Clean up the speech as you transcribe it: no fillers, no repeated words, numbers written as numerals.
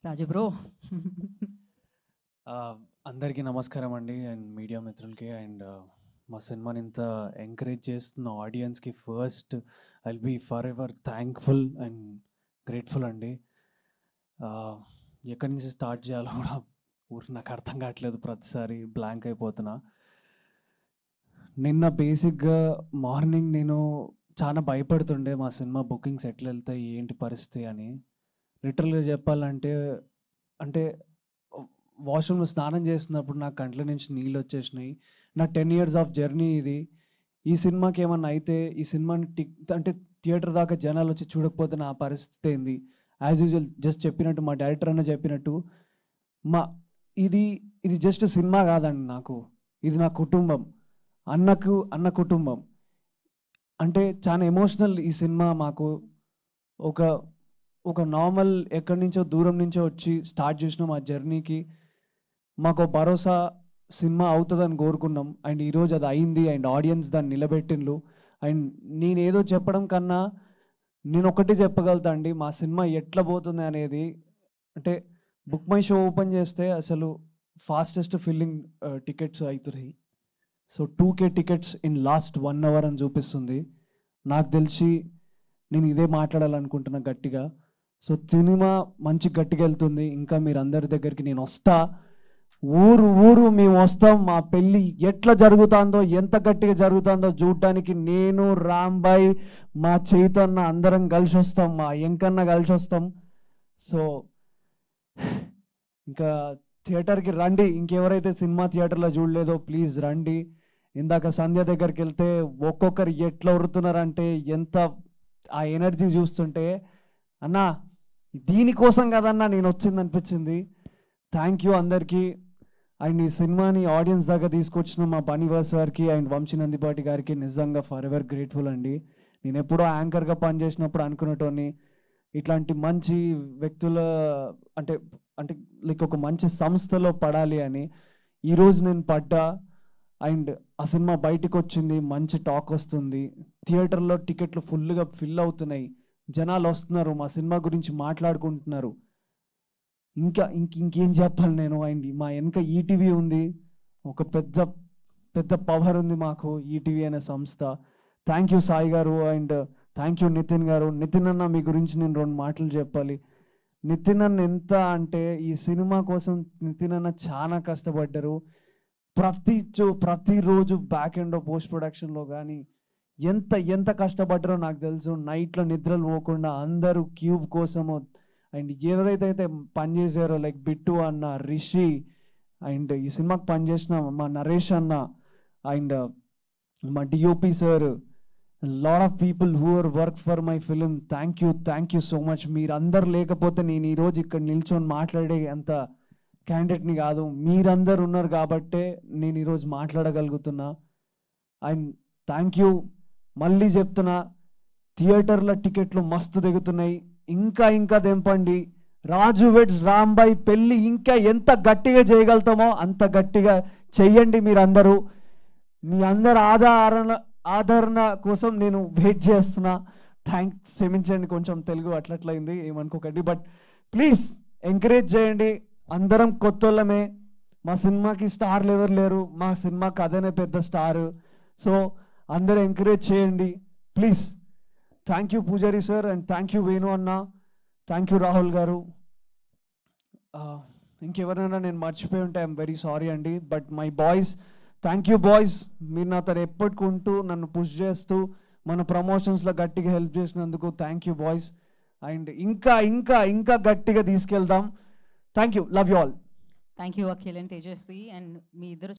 రాజు bro. అందరికీ నమస్కారం అండి అండ్ మీడియా మిత్రులకి అండ్ మా సినిమాని ఇంత ఎంకరేజ్ చేస్తున్న ఆడియన్స్కి first I'll be forever thankful and grateful అండి. ఎక్కడి నుంచి స్టార్ట్ చేయాలో కూడా ఊరికి నాకు అర్థం కావట్లేదు, ప్రతిసారి బ్లాంక్ అయిపోతున్నా. నిన్న బేసిక్గా మార్నింగ్ నేను చాలా భయపడుతుండే మా సినిమా బుకింగ్స్ ఎట్లా వెళ్తాయి ఏంటి పరిస్థితి అని. లిటరల్గా చెప్పాలంటే అంటే వాష్రూమ్లో స్నానం చేస్తున్నప్పుడు నా కంట్ల నుంచి నీళ్ళు వచ్చేసినాయి. నా 10 years ఆఫ్ జర్నీ ఇది. ఈ సినిమాకి ఏమన్నా అయితే ఈ సినిమాని అంటే థియేటర్ దాకా జనాలు వచ్చి చూడకపోతే నా పరిస్థితి ఏంది. యాజ్ యూజువల్ జస్ట్ చెప్పినట్టు మా డైరెక్టర్ అన్న చెప్పినట్టు మా ఇది ఇది జస్ట్ సినిమా కాదండి నాకు, ఇది నా కుటుంబం. అన్న కుటుంబం అంటే చాలా ఎమోషనల్ ఈ సినిమా. మాకు ఒక ఒక నార్మల్ ఎక్కడి నుంచో దూరం నుంచో వచ్చి స్టార్ట్ చేసిన మా జర్నీకి మాకు భరోసా సినిమా అవుతుందని కోరుకున్నాం. అండ్ ఈరోజు అది అయింది అండ్ ఆడియన్స్ దాన్ని నిలబెట్టిండ్రు. అండ్ నేనేదో చెప్పడం కన్నా నేను ఒకటి చెప్పగలుగుతా అండి, మా సినిమా ఎట్లా పోతుంది అనేది. అంటే బుక్ మై షో ఓపెన్ చేస్తే అసలు ఫాస్టెస్ట్ ఫిల్లింగ్ టికెట్స్ అవుతున్నాయి. So 2K tickets in last 1 hour అని చూపిస్తుంది. నాకు తెలిసి నేను ఇదే మాట్లాడాలనుకుంటున్నా గట్టిగా. సో సినిమా మంచి గట్టిగా వెళ్తుంది. ఇంకా మీరు అందరి దగ్గరికి నేను వస్తా, ఊరు ఊరు మేము వస్తాం. మా పెళ్ళి ఎట్లా జరుగుతుందో ఎంత గట్టిగా జరుగుతుందో చూడటానికి నేను, రాంబాయ్, మా చైతన్య అందరం కలిసి వస్తాం, మా ఎంకన్న కలిసి వస్తాం. సో ఇంకా థియేటర్కి రండి. ఇంకెవరైతే సినిమా థియేటర్లో చూడలేదో ప్లీజ్ రండి. ఇందాక సంధ్య దగ్గరికి వెళ్తే ఒక్కొక్కరు ఎట్లా ఉరుతున్నారంటే ఎంత ఆ ఎనర్జీ చూస్తుంటే అన్నా దీనికోసం కదన్నా నేను వచ్చింది అనిపించింది. థ్యాంక్ యూ అందరికీ. అండ్ ఈ సినిమాని ఆడియన్స్ దాకా తీసుకొచ్చిన మా బనీవాస్ గారికి అండ్ వంశీ నందిపాటి గారికి నిజంగా ఫర్ ఎవర్ గ్రేట్ఫుల్ అండి. నేను ఎప్పుడో యాంకర్గా పనిచేసినప్పుడు అనుకునేటోని ఇట్లాంటి మంచి వ్యక్తుల అంటే అంటే లైక్ ఒక మంచి సంస్థలో పడాలి అని. ఈరోజు నేను పడ్డా అండ్ ఆ సినిమా బయటికి వచ్చింది, మంచి టాక్ వస్తుంది. థియేటర్లో టికెట్లు ఫుల్గా ఫిల్ అవుతున్నాయి, జనాలు వస్తున్నారు, మా సినిమా గురించి మాట్లాడుకుంటున్నారు. ఇంకేం చెప్పాలి నేను. అండ్ మా వెనక ఈటీవీ ఉంది, ఒక పెద్ద పెద్ద పవర్ ఉంది మాకు ఈటీవీ అనే సంస్థ. థ్యాంక్ యూ సాయి గారు అండ్ థ్యాంక్ యూ నితిన్ గారు. నితిన్ అన్న మీ గురించి నేను 2 మాటలు చెప్పాలి. నితిన్ అన్న ఎంత అంటే ఈ సినిమా కోసం నితిన్ అన్న చాలా కష్టపడ్డారు. ప్రతిరోజు బ్యాక్ ఎండ్ పోస్ట్ ప్రొడక్షన్లో కానీ ఎంత కష్టపడ్డారో నాకు తెలుసు. నైట్లో నిద్రలు పోకుండా అందరూ క్యూబ్ కోసము అండ్ ఎవరైతే పనిచేసారో లైక్ బిట్టు అన్న, రిషి అండ్ ఈ సినిమాకి పనిచేసిన మా నరేష్ అన్న అండ్ మా DOP sir, lot of people who are work for my film. Thank you so much. మీరందరు లేకపోతే నేను ఈరోజు ఇక్కడ నిల్చొని మాట్లాడే అంత క్యాండిడేట్ని కాదు. మీరందరు ఉన్నారు కాబట్టే నేను ఈరోజు మాట్లాడగలుగుతున్నా. And thank you. మళ్ళీ చెప్తున్నా, థియేటర్ల టికెట్లు మస్తు దిగుతున్నాయి. ఇంకా తెంపండి. రాజు వెడ్స్ రాంబాయ్ పెళ్ళి ఇంకా ఎంత గట్టిగా చేయగలుగుతామో అంత గట్టిగా చెయ్యండి. మీరందరూ మీ అందరు ఆదరణ కోసం నేను వెయిట్ చేస్తున్నా. థ్యాంక్స్, క్షమించండి కొంచెం తెలుగు అట్లట్లయింది, ఏమనుకోకండి. బట్ ప్లీజ్ ఎంకరేజ్ చేయండి. అందరం కొత్తోళ్ళమే. మా సినిమాకి స్టార్లు ఎవరు లేరు, మా సినిమాకి అదేనే పెద్ద స్టారు. సో అందరూ ఎంకరేజ్ చేయండి ప్లీజ్. థ్యాంక్ యూ పూజారి sir and thank you Venu అన్న, థ్యాంక్ యూ రాహుల్ గారు. ఇంకెవరైనా నేను మర్చిపోయి ఉంటే ఐఎమ్ వెరీ సారీ అండి. But my boys, thank you boys. మీరు నాతో ఎప్పటికుంటూ నన్ను పుష్ చేస్తూ మన ప్రమోషన్స్లో గట్టిగా హెల్ప్ చేసినందుకు థ్యాంక్ యూ బాయ్స్. అండ్ ఇంకా గట్టిగా తీసుకెళ్దాం. Thank you, love you all. Thank you Akhil and Tejaswi. And మీ ఇద్దరు